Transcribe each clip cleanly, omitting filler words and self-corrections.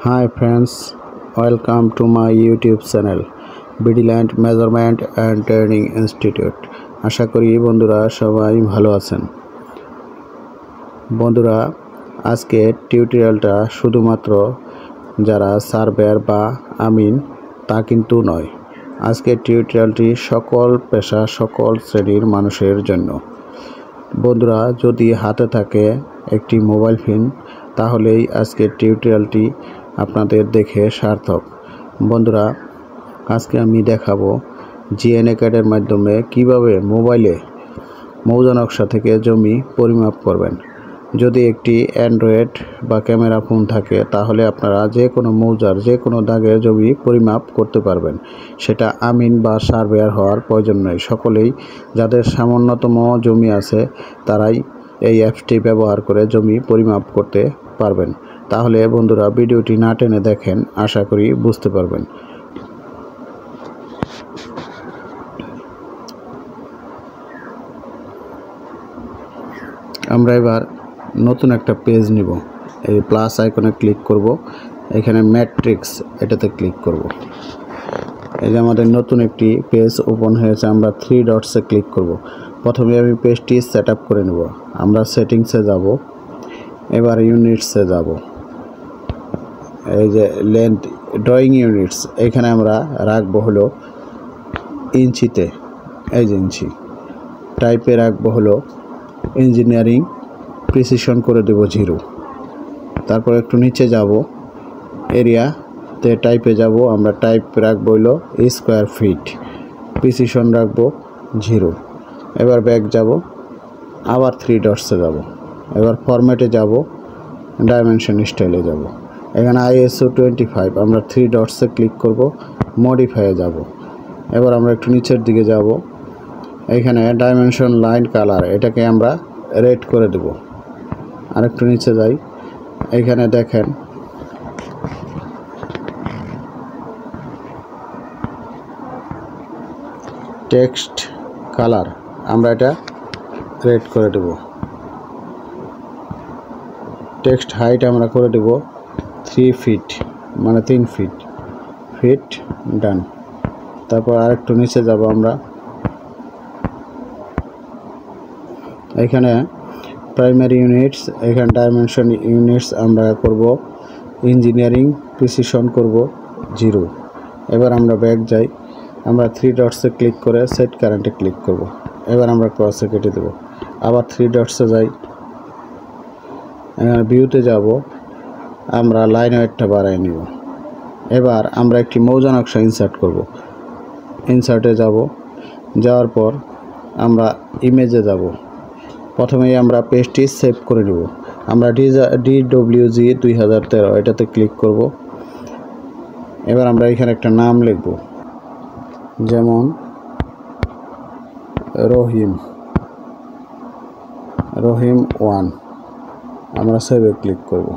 Hi friends, welcome to my YouTube channel Vigilant Measurement and Training Institute. আশা করি বন্ধুরা সবাই ভালো আছেন। বন্ধুরা আজকে টিউটোরিয়ালটা শুধুমাত্র যারা সার্ভেয়ার বা আমিন তা কিন্তু নয়। আজকে টিউটোরিয়ালটি সকল পেশা সকল শ্রেণীর মানুষের জন্য। বন্ধুরা যদি হাতে থাকে একটি মোবাইল ফোন তাহলেই আজকের টিউটোরিয়ালটি আপনাদের দেখে সার্থক। বন্ধুরা আজকে আমি দেখাবো জিএনএ কার্ডের মাধ্যমে কিভাবে মোবাইলে মৌজা নকশা থেকে জমি পরিমাপ করবেন। যদি একটি অ্যান্ড্রয়েড বা ক্যামেরা ফোন থাকে তাহলে আপনারা যে কোনো মৌজার যে কোনো দাগের জমি পরিমাপ করতে পারবেন। সেটা আমিন বা সার্ভেয়ার হওয়ার প্রয়োজন নয়। সকলেই যাদের সামান্যতম জমি আছে তারাই এই অ্যাপসটি ব্যবহার করে জমি পরিমাপ করতে পারবেন। তাহলে বন্ধুরা ভিডিওটি না টেনে দেখেন, আশা করি বুঝতে পারবেন। আমরা এবার নতুন একটা পেজ নিব। এই প্লাস আইকনে ক্লিক করব, এখানে ম্যাট্রিক্স এটাতে ক্লিক করব। এই যে আমাদের নতুন একটি পেজ ওপেন হয়েছে। আমরা থ্রি ডটসে ক্লিক করব। প্রথমে আমি পেজটি সেট আপ করে নেব। আমরা সেটিংসে যাব, এবার ইউনিটসে যাব। এই যে লেন্থ ড্রয়িং ইউনিটস এখানে আমরা রাখবো হলো ইঞ্চিতে, এই যে ইঞ্চি। টাইপে রাখবো হলো ইঞ্জিনিয়ারিং, প্রিসিশন করে দেব 0। তারপর একটু নিচে যাব, এরিয়াতে টাইপে যাব, আমরা টাইপ রাখবো হলো স্কোয়ার ফিট, প্রিসিশন রাখবো 0। এবার ব্যাক যাব, আবার থ্রি ডটসে যাব, এবার ফরম্যাটে যাব, ডাইমেনশন স্টাইলে যাব। এখানে ISO 25 আমরা থ্রি ডটসে ক্লিক করব, মডিফাইয়ে যাব। এবার আমরা একটু নিচের দিকে যাব, এখানে ডাইমেনশন লাইন কালার এটাকে আমরা রেড করে দেব। আর একটু নিচে যাই, এখানে দেখেন টেক্সট কালার আমরা এটা রেড করে দেব। টেক্সট হাইট আমরা করে দেব 3 ফিট, মানে 3 ফিট ডান। তারপর আরেকটু নিচে যাব, আমরা এখানে প্রাইমারি ইউনিটস, এখানে ডাইমেনশন ইউনিটস আমরা করব ইঞ্জিনিয়ারিং, প্রিসিশন করব 0। এবার আমরা ব্যাক যাই, আমরা থ্রি ডটসে ক্লিক করে সেট কারেন্টে ক্লিক করব। এবার আমরা ক্রসে কেটে দেব। আবার থ্রি ডটসে যাই, এখানে ভিউতে যাব, আমরা লাইন ওয়েটটা বাড়াই নিব। এবার আমরা একটি মৌজা নকশা ইনসার্ট করব। ইনসার্টে যাব, যাওয়ার পর আমরা ইমেজে যাব। প্রথমেই আমরা পেজটি সেভ করে নেব। আমরা DWG 2013 এটাতে ক্লিক করব। এবার আমরা এখানে একটা নাম লিখব, যেমন রহিম 1। আমরা সেভে ক্লিক করব।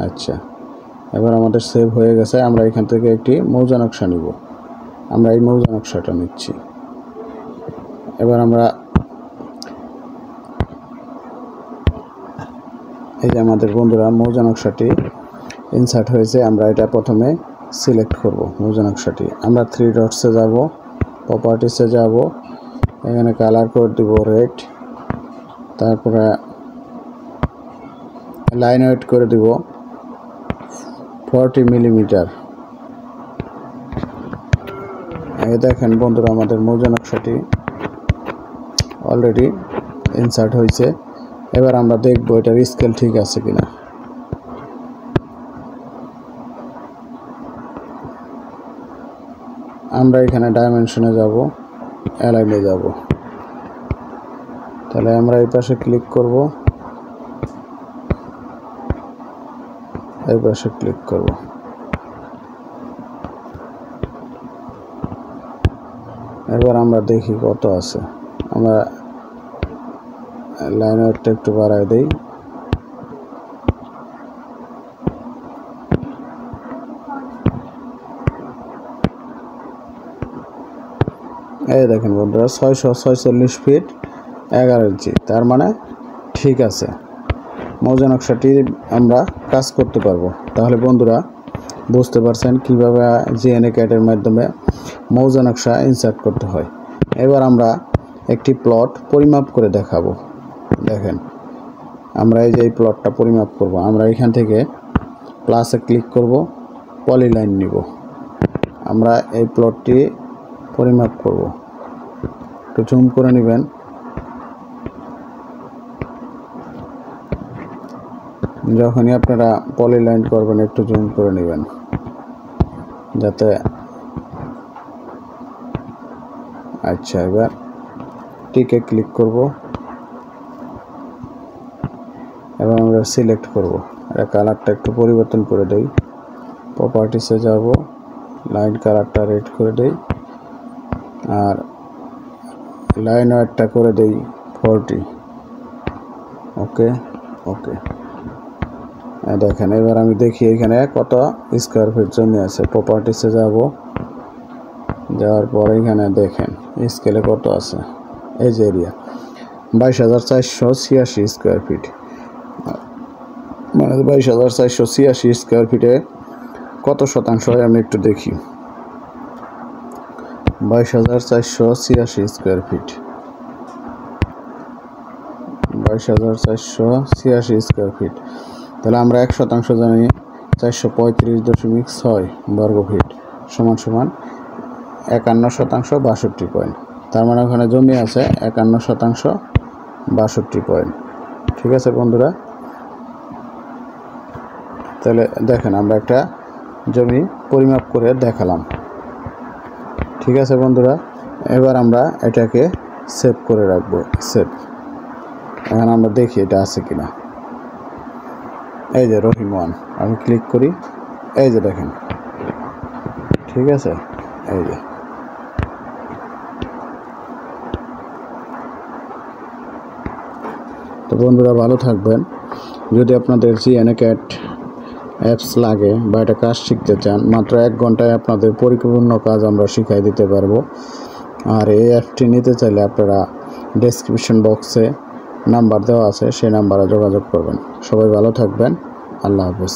আচ্ছা, এবার আমাদের সেভ হয়ে গেছে। আমরা এখান থেকে একটি মৌজা নকশা নিব। আমরা এই মৌজা নকশাটা নিচ্ছি। এবার আমরা এই যে আমাদের বন্ধুরা মৌজা নকশাটি ইনসার্ট হয়েছে। আমরা এটা প্রথমে সিলেক্ট করব মৌজা নকশাটি। আমরা থ্রি ডটসে যাব, প্রপার্টিসে যাব, এখানে কালার করে দিব রেড। তারপরে লাইন ওয়েট করে দিব 40 মিলিমিটার। এই দেখেন বন্ধুরা আমাদের মৌজা নকশাটি অলরেডি ইনসার্ট হয়েছে। এবার আমরা দেখব এটার স্কেল ঠিক আছে কিনা। আমরা এখানে ডাইমেনশনে যাব, অ্যালাইনে যাব। তাহলে আমরা এই পাশে ক্লিক করব, এই পাশে ক্লিক করব। এবার আমরা দেখি কত আছে। আমরা লাইন ওয়েটটা একটু বাড়াই দেই। এই দেখেন বন্ধুরা 646 ফিট 11 ইঞ্চি, তার মানে ঠিক আছে। মৌজা নকশাটি আমরা কাজ করতে পারবো। তাহলে বন্ধুরা বুঝতে পারছেন কিভাবে GNA-CAD এর মাধ্যমে মৌজা নকশা ইনসার্ট করতে হয়। এবার আমরা একটি প্লট পরিমাপ করে দেখাবো। দেখেন আমরা এই যে এই প্লটটা পরিমাপ করব। আমরা এখান থেকে প্লাসে ক্লিক করব, পলিলাইন নিব। আমরা এই প্লটটি পরিমাপ করব। একটু জুম করে নেবেন। যখনই আপনারা পলিলাইন করবেন একটু জুম করে নেবেন যাতে আচ্ছা এবার টিকে ক্লিক করব এবং আমরা সিলেক্ট করব। এটা কালারটা একটু পরিবর্তন করে দেই, প্রপার্টিসে যাব, লাইন কালারটা রেড করে দেই আর লাইন ওয়েটটা করে দেই 40। ওকে ওকে দেখেন এবার আমি দেখি এখানে কত স্কোয়ার ফিট জমি আছে। প্রপার্টিসে যাব, যাওয়ার পর এখানে দেখেন স্কেলে কত আছে। এই যে এরিয়া 22,486 স্কোয়ার ফিট, মানে 22,486 স্কোয়ার ফিটে কত শতাংশ হয় আমি একটু দেখি। 22,486 স্কোয়ার ফিট, 22,486 স্কোয়ার ফিট। তাহলে আমরা 1% জানি 435.6 বর্গ ফিট সমান সমান 51% 62 পয়েন্ট। তার মানে ওখানে জমি আছে 51% 62 পয়েন্ট। ঠিক আছে বন্ধুরা, তাহলে দেখেন আমরা একটা জমি পরিমাপ করে দেখালাম। ঠিক আছে বন্ধুরা, এবার আমরা এটাকে সেভ করে রাখবো। সেভ, এখন আমরা দেখি এটা আছে কিনা। এই যে রহিম 1 আমি ক্লিক করি, এই যে দেখেন ঠিক আছে। এই যে তো বন্ধুরা ভালো থাকবেন। যদি আপনাদের GNA-CAD অ্যাপস লাগে বা এটা কাজ শিখতে চান, মাত্র 1 ঘন্টায় আপনাদের পরিপূর্ণ কাজ আমরা শিখাই দিতে পারবো। আর এই অ্যাপটি নিতে চাইলে আপনারা ডেসক্রিপশন বক্সে নাম্বার দেওয়া আছে, সেই নাম্বারে যোগাযোগ করবেন। সবাই ভালো থাকবেন। আল্লাহ হাফেজ।